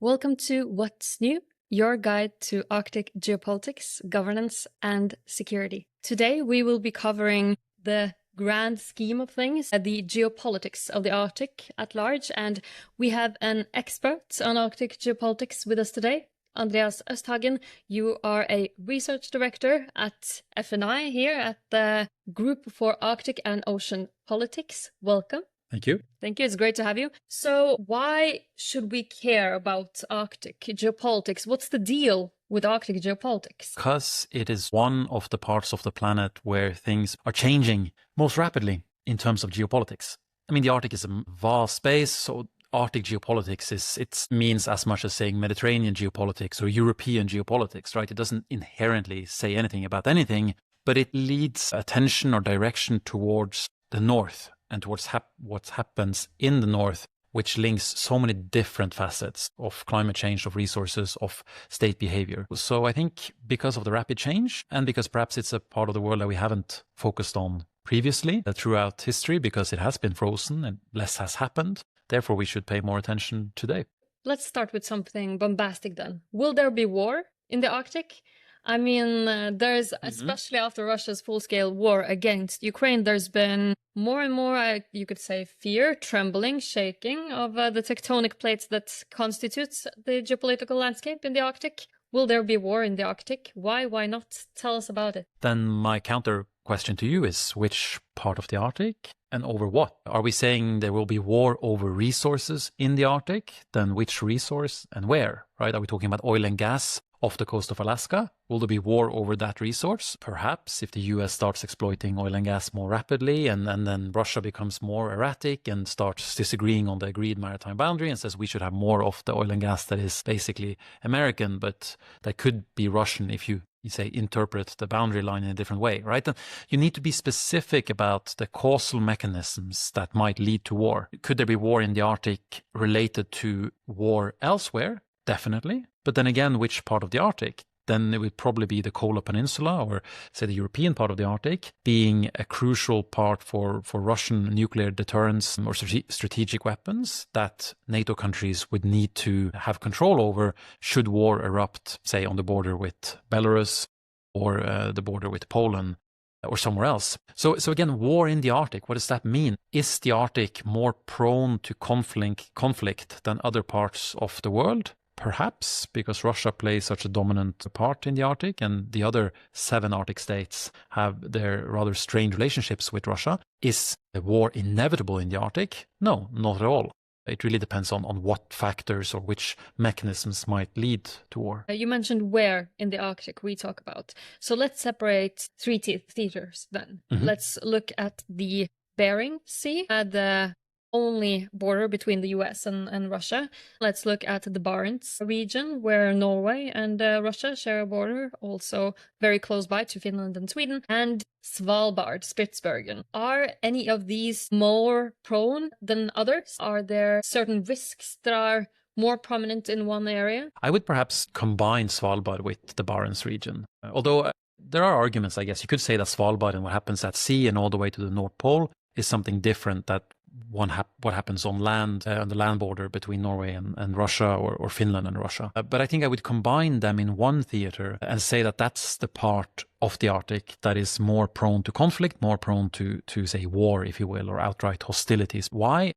Welcome to What's New, your guide to Arctic geopolitics, governance, and security. Today, we will be covering the grand scheme of things, the geopolitics of the Arctic at large, and we have an expert on Arctic geopolitics with us today. Andreas Østhagen, you are a research director at FNI here at the Group for Arctic and Ocean Politics. Welcome. Thank you. Thank you. It's great to have you. So why should we care about Arctic geopolitics? What's the deal with Arctic geopolitics? Because it is one of the parts of the planet where things are changing most rapidly in terms of geopolitics. I mean, the Arctic is a vast space, so Arctic geopolitics it means as much as saying Mediterranean geopolitics or European geopolitics, right? It doesn't inherently say anything about anything, but it leads attention or direction towards the north and towards what happens in the north, which links so many different facets of climate change, of resources, of state behavior. So I think because of the rapid change, and because perhaps it's a part of the world that we haven't focused on previously throughout history, because it has been frozen and less has happened, therefore we should pay more attention today. Let's start with something bombastic then. Will there be war in the Arctic? I mean, there's, especially after Russia's full-scale war against Ukraine, there's been more and more, you could say, fear, trembling, shaking of the tectonic plates that constitutes the geopolitical landscape in the Arctic. Will there be war in the Arctic? Why? Why not? Tell us about it. Then my counter question to you is, which part of the Arctic and over what? Are we saying there will be war over resources in the Arctic? Then which resource and where, right? Are we talking about oil and gas off the coast of Alaska? Will there be war over that resource? Perhaps if the US starts exploiting oil and gas more rapidly and then Russia becomes more erratic and starts disagreeing on the agreed maritime boundary and says we should have more of the oil and gas that is basically American, but that could be Russian if you say interpret the boundary line in a different way, right? And you need to be specific about the causal mechanisms that might lead to war. Could there be war in the Arctic related to war elsewhere? Definitely. But then again, which part of the Arctic? Then it would probably be the Kola Peninsula or say the European part of the Arctic being a crucial part for Russian nuclear deterrence or strategic weapons that NATO countries would need to have control over should war erupt, say on the border with Belarus or the border with Poland or somewhere else. So again, war in the Arctic, what does that mean? Is the Arctic more prone to conflict than other parts of the world? Perhaps, because Russia plays such a dominant part in the Arctic and the other 7 Arctic states have their rather strange relationships with Russia. Is a war inevitable in the Arctic? No, not at all. It really depends on what factors or which mechanisms might lead to war. You mentioned where in the Arctic we talk about. So let's separate 3 theaters then. Let's look at the Bering Sea, the only border between the US and Russia. Let's look at the Barents region where Norway and Russia share a border, also very close by to Finland and Sweden, and Svalbard, Spitsbergen. Are any of these more prone than others? Are there certain risks that are more prominent in one area? I would perhaps combine Svalbard with the Barents region, although there are arguments, I guess. You could say that Svalbard and what happens at sea and all the way to the North Pole is something different that what happens on land, on the land border between Norway and Russia or Finland and Russia. But I think I would combine them in one theater and say that that's the part of the Arctic that is more prone to conflict, more prone to say war, if you will, or outright hostilities. Why?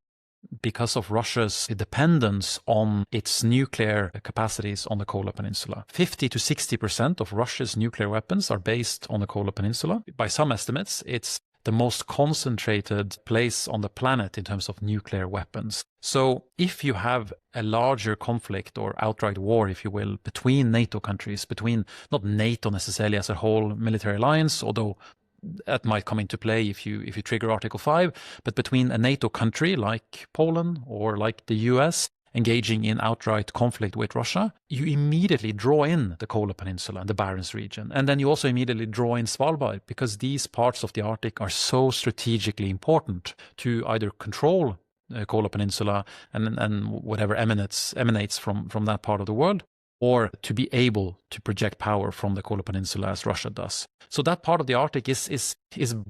Because of Russia's dependence on its nuclear capacities on the Kola Peninsula. 50 to 60% of Russia's nuclear weapons are based on the Kola Peninsula. By some estimates, it's the most concentrated place on the planet in terms of nuclear weapons. So if you have a larger conflict or outright war, if you will, between NATO countries, between not NATO necessarily as a whole military alliance, although that might come into play if you trigger Article 5, but between a NATO country like Poland or like the US engaging in outright conflict with Russia, you immediately draw in the Kola Peninsula and the Barents region. And then you also immediately draw in Svalbard, because these parts of the Arctic are so strategically important to either control the Kola Peninsula and whatever emanates from that part of the world, or to be able to project power from the Kola Peninsula as Russia does. So that part of the Arctic is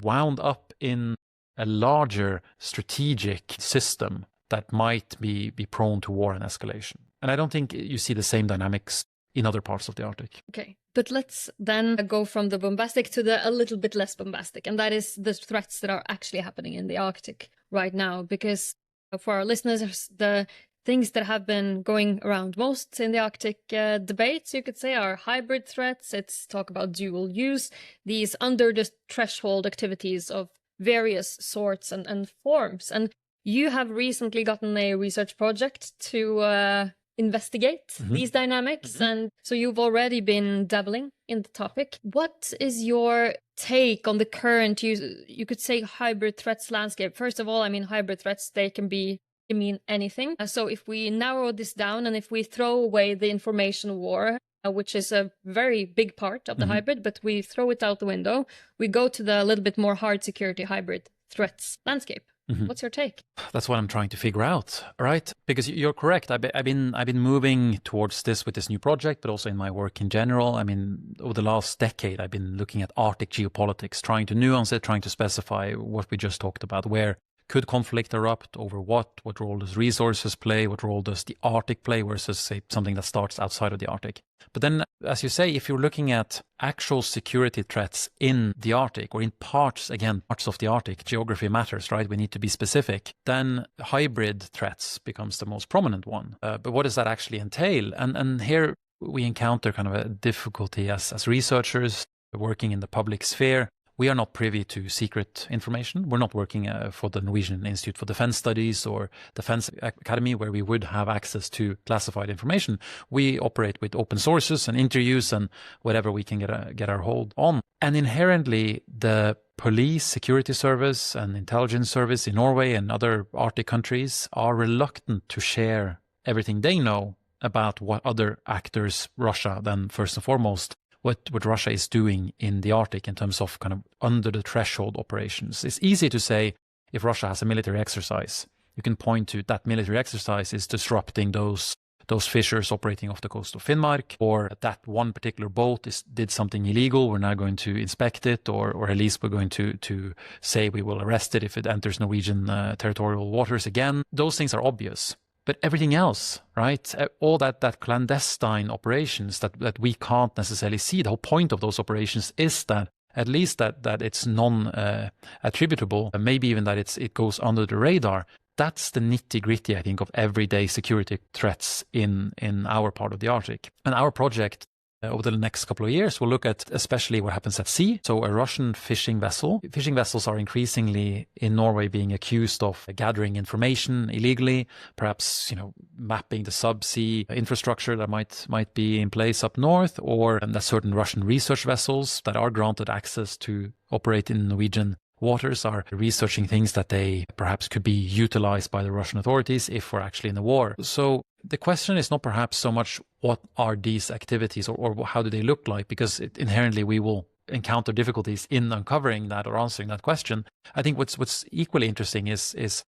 wound up in a larger strategic system that might be prone to war and escalation. And I don't think you see the same dynamics in other parts of the Arctic. Okay, but let's then go from the bombastic to the a little bit less bombastic, and that is the threats that are actually happening in the Arctic right now. Because for our listeners, the things that have been going around most in the Arctic debates, you could say, are hybrid threats. It's talk about dual use, these under the threshold activities of various sorts and forms. And you have recently gotten a research project to investigate these dynamics. And so you've already been dabbling in the topic. What is your take on the current, you could say, hybrid threats landscape? First of all, I mean, hybrid threats, they can mean anything. So if we narrow this down and if we throw away the information war, which is a very big part of the hybrid, but we throw it out the window, we go to the little bit more hard security hybrid threats landscape. What's your take? That's what I'm trying to figure out, right? Because you're correct. I've been moving towards this with this new project, but also in my work in general. I mean, over the last decade, I've been looking at Arctic geopolitics, trying to nuance it, trying to specify what we just talked about. Where could conflict erupt, over what role does resources play, what role does the Arctic play versus, say, something that starts outside of the Arctic. But then, as you say, if you're looking at actual security threats in the Arctic or in parts of the Arctic, geography matters, right? We need to be specific. Then hybrid threats becomes the most prominent one. But what does that actually entail? And here we encounter kind of a difficulty as researchers working in the public sphere. We are not privy to secret information. We're not working for the Norwegian Institute for Defense Studies or Defense Academy, where we would have access to classified information. We operate with open sources and interviews and whatever we can get our hold on. And inherently, the police, security service and intelligence service in Norway and other Arctic countries are reluctant to share everything they know about what other actors, Russia, then first and foremost, what Russia is doing in the Arctic in terms of kind of under the threshold operations. It's easy to say if Russia has a military exercise, you can point to that military exercise is disrupting those fishers operating off the coast of Finnmark, or that one particular boat did something illegal, we're now going to inspect it, or at least we're going to say we will arrest it if it enters Norwegian territorial waters again. Those things are obvious. But everything else, right? All that clandestine operations that we can't necessarily see. The whole point of those operations is that at least that it's non-attributable, and maybe even that it goes under the radar. That's the nitty-gritty, I think, of everyday security threats in our part of the Arctic. And our project over the next couple of years, we'll look at especially what happens at sea. So a Russian fishing vessel. Fishing vessels are increasingly in Norway being accused of gathering information illegally, perhaps, mapping the subsea infrastructure that might be in place up north, or that certain Russian research vessels that are granted access to operate in Norwegian waters are researching things that they perhaps could be utilized by the Russian authorities if we're actually in a war. So the question is not perhaps so much what are these activities or how do they look like, because inherently we will encounter difficulties in uncovering that or answering that question. I think what's equally interesting is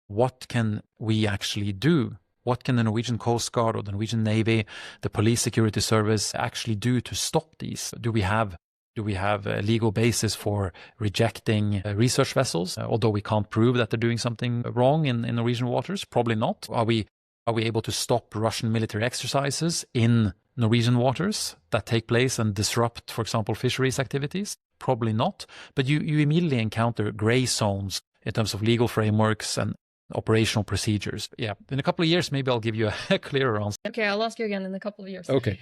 what can we actually do? What can the Norwegian Coast Guard or the Norwegian Navy, the police security service actually do to stop these? Do we have a legal basis for rejecting research vessels, although we can't prove that they're doing something wrong in Norwegian waters? Probably not. Are we able to stop Russian military exercises in Norwegian waters that take place and disrupt, for example, fisheries activities? Probably not. But you immediately encounter gray zones in terms of legal frameworks and operational procedures. Yeah, in a couple of years, maybe I'll give you a clearer answer. Okay, I'll ask you again in a couple of years. Okay.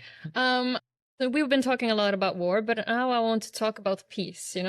So we've been talking a lot about war, but now I want to talk about peace. It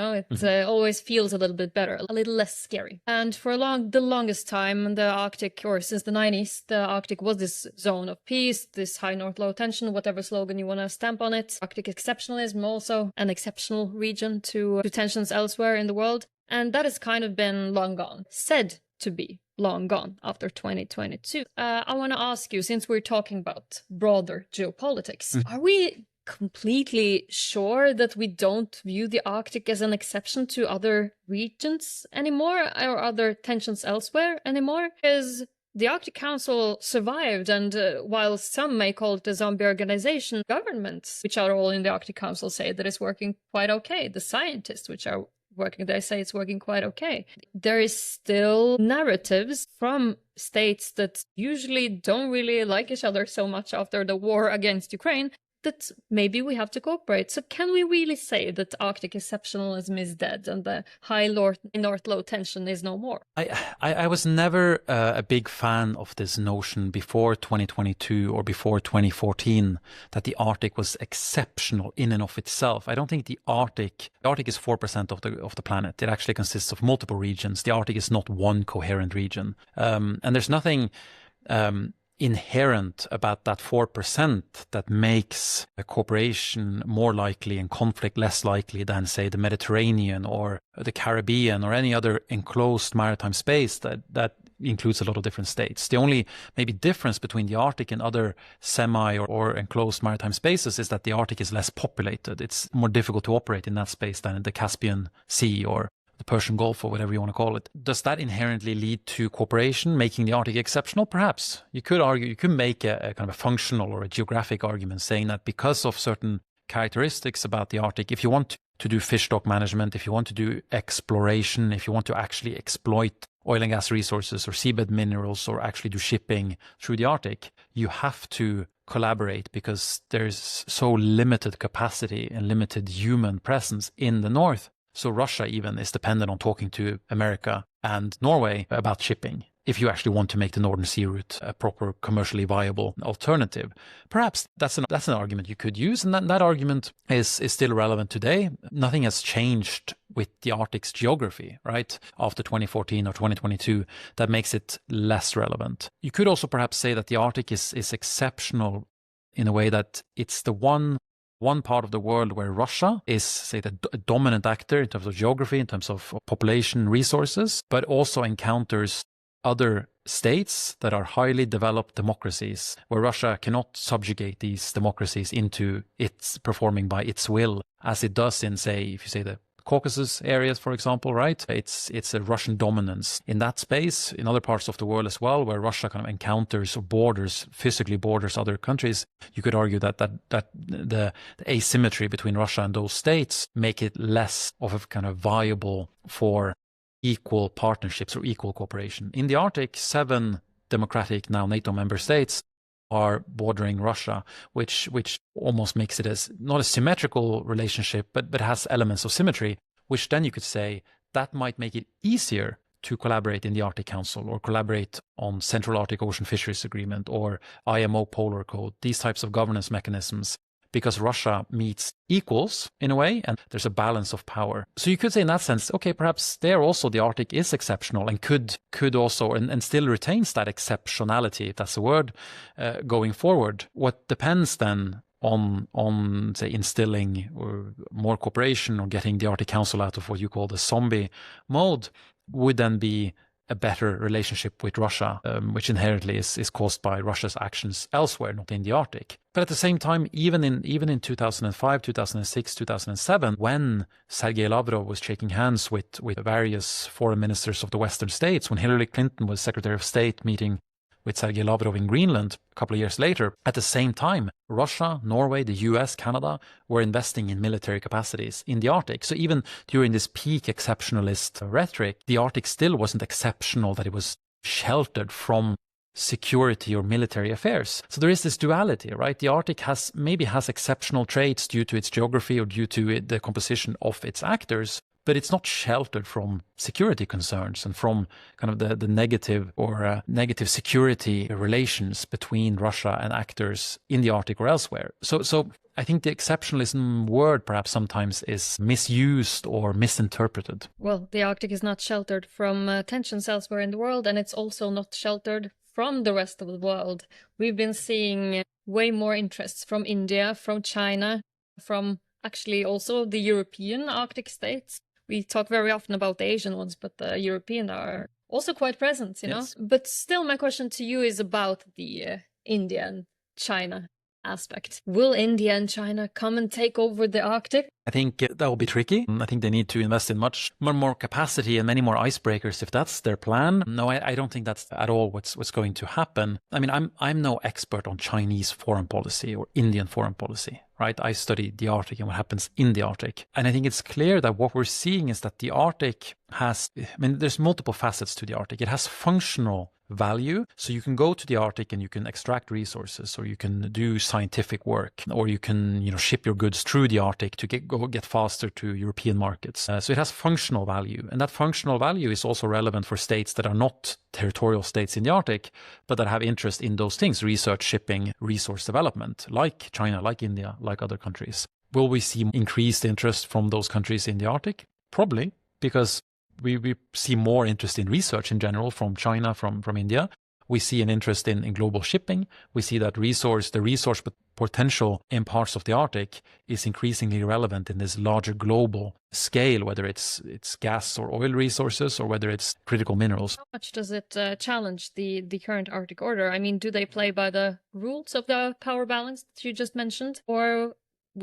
always feels a little bit better, a little less scary. And for the longest time, the Arctic, or since the 90s, the Arctic was this zone of peace, this high north, low tension, whatever slogan you want to stamp on it. Arctic exceptionalism, also an exceptional region to tensions elsewhere in the world. And that has kind of been long gone, said to be long gone after 2022. I want to ask you, since we're talking about broader geopolitics, are we completely sure that we don't view the Arctic as an exception to other regions anymore, or other tensions elsewhere anymore? Because the Arctic Council survived, and while some may call it a zombie organization, governments, which are all in the Arctic Council, say that it's working quite okay. The scientists, which are working, they say it's working quite okay. There is still narratives from states that usually don't really like each other so much after the war against Ukraine, that maybe we have to cooperate. So can we really say that Arctic exceptionalism is dead and the high north-low tension is no more? I was never a big fan of this notion before 2022 or before 2014 that the Arctic was exceptional in and of itself. I don't think the Arctic is 4% of the planet. It actually consists of multiple regions. The Arctic is not one coherent region. And there's nothing inherent about that 4% that makes a cooperation more likely and conflict less likely than, say, the Mediterranean or the Caribbean or any other enclosed maritime space that includes a lot of different states. The only maybe difference between the Arctic and other semi or enclosed maritime spaces is that the Arctic is less populated. It's more difficult to operate in that space than in the Caspian Sea or the Persian Gulf or whatever you want to call it. Does that inherently lead to cooperation, making the Arctic exceptional? Perhaps. You could argue, you could make a kind of a functional or a geographic argument saying that because of certain characteristics about the Arctic, if you want to do fish stock management, if you want to do exploration, if you want to actually exploit oil and gas resources or seabed minerals or actually do shipping through the Arctic, you have to collaborate because there's so limited capacity and limited human presence in the north. So Russia even is dependent on talking to America and Norway about shipping if you actually want to make the Northern Sea route a proper commercially viable alternative. Perhaps that's an argument you could use, and that argument is still relevant today. Nothing has changed with the Arctic's geography, right, after 2014 or 2022 that makes it less relevant. You could also perhaps say that the Arctic is exceptional in a way that it's the one part of the world where Russia is, say, the dominant actor in terms of geography, in terms of population, resources, but also encounters other states that are highly developed democracies, where Russia cannot subjugate these democracies into its performing by its will, as it does in, say, if you say the Caucasus areas, for example, right? It's a Russian dominance in that space, in other parts of the world as well, where Russia kind of encounters or physically borders other countries. You could argue that the asymmetry between Russia and those states make it less of a kind of viable for equal partnerships or equal cooperation. In the Arctic, 7 democratic now NATO member states are bordering Russia, which almost makes it as not a symmetrical relationship, but has elements of symmetry, which then you could say that might make it easier to collaborate in the Arctic Council or collaborate on Central Arctic Ocean Fisheries Agreement or IMO Polar Code, these types of governance mechanisms, because Russia meets equals in a way, and there's a balance of power. So you could say in that sense, okay, perhaps there also the Arctic is exceptional and could also and still retains that exceptionality, if that's a word, going forward. What depends then on say instilling or more cooperation or getting the Arctic Council out of what you call the zombie mode would then be a better relationship with Russia, which inherently is caused by Russia's actions elsewhere, not in the Arctic. But at the same time, even in 2005, 2006, 2007, when Sergei Lavrov was shaking hands with various foreign ministers of the Western states, when Hillary Clinton was Secretary of State meeting with Sergei Lavrov in Greenland a couple of years later, at the same time, Russia, Norway, the US, Canada were investing in military capacities in the Arctic. So even during this peak exceptionalist rhetoric, the Arctic still wasn't exceptional that it was sheltered from security or military affairs. So there is this duality, right? The Arctic has exceptional traits due to its geography or due to the composition of its actors, but it's not sheltered from security concerns and from kind of the negative or negative security relations between Russia and actors in the Arctic or elsewhere. So I think the exceptionalism word perhaps sometimes is misused or misinterpreted. Well, the Arctic is not sheltered from tensions elsewhere in the world, and it's also not sheltered from the rest of the world. We've been seeing way more interests from India, from China, from actually also the European Arctic states. We talk very often about the Asian ones, but the European are also quite present, you know? Yes. But still, my question to you is about the India and China aspect. Will India and China come and take over the Arctic? I think that will be tricky. I think they need to invest in much more capacity and many more icebreakers if that's their plan. No, I don't think that's at all what's going to happen. I mean, I'm no expert on Chinese foreign policy or Indian foreign policy, right? I study the Arctic and what happens in the Arctic. And I think it's clear that what we're seeing is that the Arctic has, there's multiple facets to the Arctic. It has functional value. So you can go to the Arctic and you can extract resources, or you can do scientific work, or you can ship your goods through the Arctic to get faster to European markets. So it has functional value, and that functional value is also relevant for states that are not territorial states in the Arctic, but that have interest in those things: research, shipping, resource development, like China, like India, like other countries. Will we see increased interest from those countries in the Arctic? Probably, because we see more interest in research in general from China, from India. We see an interest in global shipping. We see that the resource potential in parts of the Arctic is increasingly relevant in this larger global scale, whether it's gas or oil resources, or whether it's critical minerals. How much does it challenge the current Arctic order? I mean, do they play by the rules of the power balance that you just mentioned, or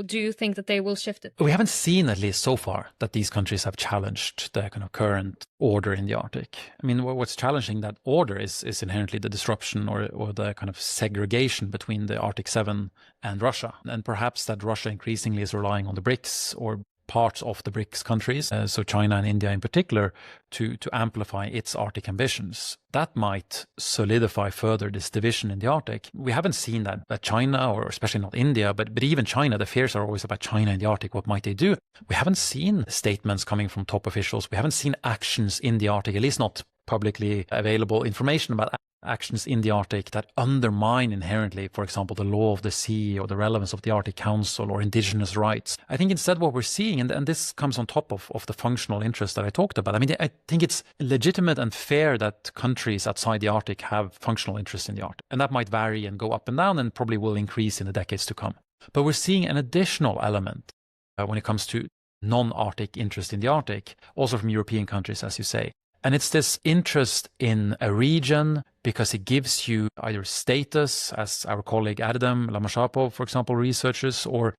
do you think that they will shift it? We haven't seen, at least so far, that these countries have challenged the kind of current order in the Arctic. I mean, what's challenging that order is inherently the disruption or the kind of segregation between the Arctic 7 and Russia. And perhaps that Russia increasingly is relying on the BRICS or parts of the BRICS countries, so China and India in particular, to amplify its Arctic ambitions. That might solidify further this division in the Arctic. We haven't seen that China, or especially not India, but even China, the fears are always about China in the Arctic. What might they do? We haven't seen statements coming from top officials. We haven't seen actions in the Arctic, at least not publicly available information about actions in the Arctic that undermine inherently, for example, the law of the sea or the relevance of the Arctic Council or indigenous rights. I think instead what we're seeing, and this comes on top of the functional interest that I talked about. I mean, I think it's legitimate and fair that countries outside the Arctic have functional interest in the Arctic. And that might vary and go up and down and probably will increase in the decades to come. But we're seeing an additional element when it comes to non-Arctic interest in the Arctic, also from European countries, as you say. And it's this interest in a region because it gives you either status, as our colleague Adam Lamashapov, for example, researches, or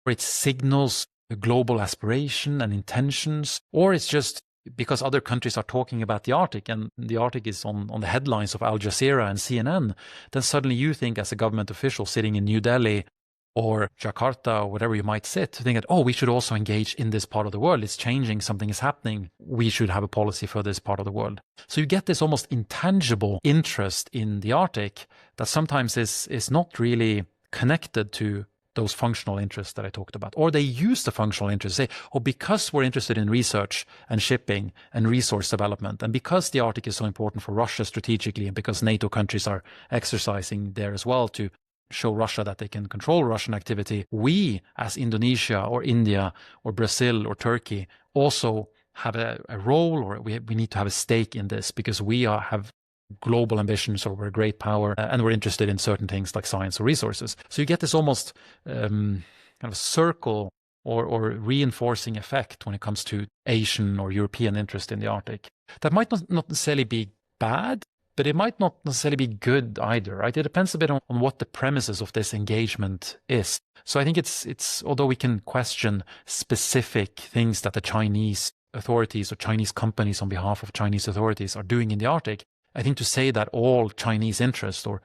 it signals a global aspiration and intentions, or it's just because other countries are talking about the Arctic and the Arctic is on the headlines of Al Jazeera and CNN, then suddenly you think as a government official sitting in New Delhi or Jakarta, or whatever you might sit, to think that, oh, we should also engage in this part of the world. It's changing, something is happening. We should have a policy for this part of the world. So you get this almost intangible interest in the Arctic that sometimes is not really connected to those functional interests that I talked about. Or they use the functional interest, say, oh, because we're interested in research and shipping and resource development, and because the Arctic is so important for Russia strategically, and because NATO countries are exercising there as well to show Russia that they can control Russian activity, we as Indonesia or India or Brazil or Turkey also have a role, or we need to have a stake in this because we have global ambitions, or we're a great power and we're interested in certain things like science or resources. So you get this almost kind of circle or reinforcing effect when it comes to Asian or European interest in the Arctic. That might not necessarily be bad, but it might not necessarily be good either, right? It depends a bit on what the premises of this engagement is. So I think it's although we can question specific things that the Chinese authorities or Chinese companies on behalf of Chinese authorities are doing in the Arctic, I think to say that all Chinese interest or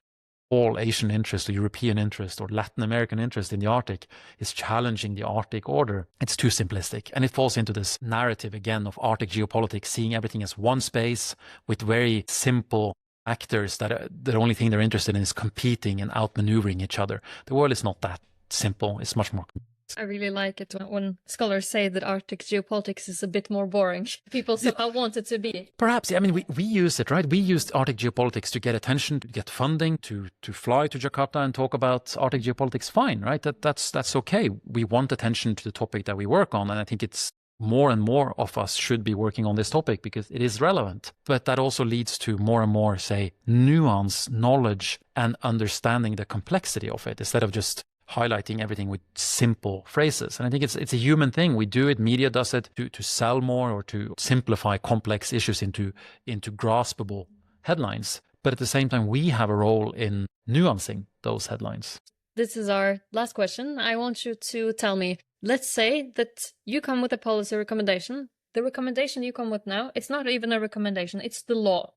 all Asian interest or European interest or Latin American interest in the Arctic is challenging the Arctic order, it's too simplistic. And it falls into this narrative again of Arctic geopolitics, seeing everything as one space with very simple actors that the only thing they're interested in is competing and outmaneuvering each other. The world is not that simple. It's much more complex. I really like it when scholars say that Arctic geopolitics is a bit more boring. People somehow want it to be. Perhaps. I mean, we use it, right? We used Arctic geopolitics to get attention, to get funding, to fly to Jakarta and talk about Arctic geopolitics. Fine, right? That's okay. We want attention to the topic that we work on. And I think it's more and more of us should be working on this topic because it is relevant. But that also leads to more and more, say, nuance, knowledge, and understanding the complexity of it instead of just highlighting everything with simple phrases. And I think it's a human thing. We do it, media does it to sell more or to simplify complex issues into graspable headlines. But at the same time, we have a role in nuancing those headlines. This is our last question. I want you to tell me, let's say that you come with a policy recommendation. The recommendation you come with now, it's not even a recommendation, it's the law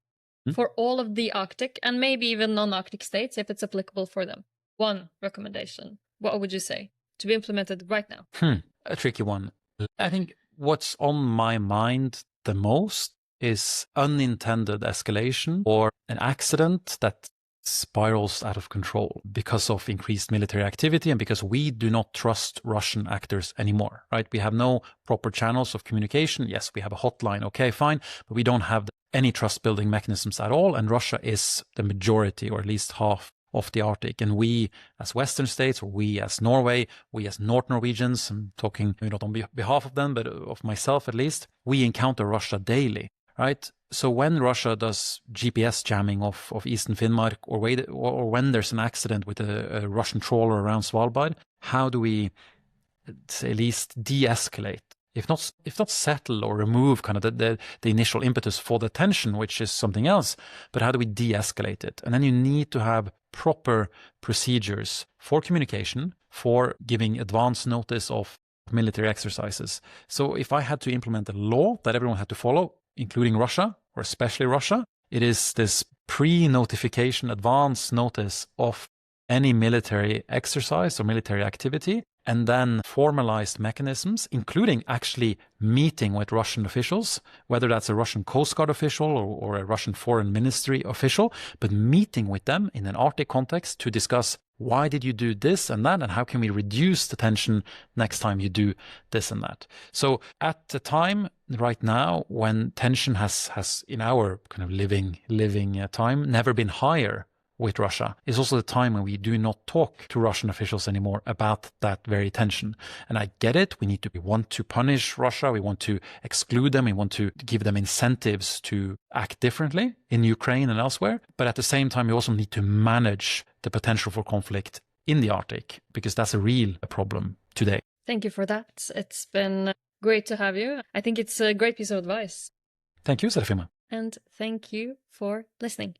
for all of the Arctic and maybe even non-Arctic states if it's applicable for them. One recommendation. What would you say to be implemented right now? A tricky one. I think what's on my mind the most is unintended escalation or an accident that spirals out of control because of increased military activity and because we do not trust Russian actors anymore, right? We have no proper channels of communication. Yes, we have a hotline. Okay, fine. But we don't have any trust building mechanisms at all. And Russia is the majority, or at least half, of the Arctic. And we as Western states, or we as Norway, we as North Norwegians, I'm talking not on behalf of them, but of myself at least, we encounter Russia daily, right? So when Russia does GPS jamming of Eastern Finnmark, or when there's an accident with a Russian trawler around Svalbard, how do we at least de-escalate? If not settle or remove kind of the initial impetus for the tension, which is something else, but how do we de-escalate it? And then you need to have proper procedures for communication, for giving advance notice of military exercises. So if I had to implement a law that everyone had to follow, including Russia, or especially Russia, it is this pre-notification advance notice of any military exercise or military activity, and then formalized mechanisms, including actually meeting with Russian officials, whether that's a Russian Coast Guard official or a Russian Foreign Ministry official, but meeting with them in an Arctic context to discuss why did you do this and that, and how can we reduce the tension next time you do this and that. So at the time right now when tension has in our kind of living time never been higher with Russia, is also the time when we do not talk to Russian officials anymore about that very tension. And I get it. We want to punish Russia. We want to exclude them. We want to give them incentives to act differently in Ukraine and elsewhere. But at the same time, we also need to manage the potential for conflict in the Arctic, because that's a real problem today. Thank you for that. It's been great to have you. I think it's a great piece of advice. Thank you, Serafima. And thank you for listening.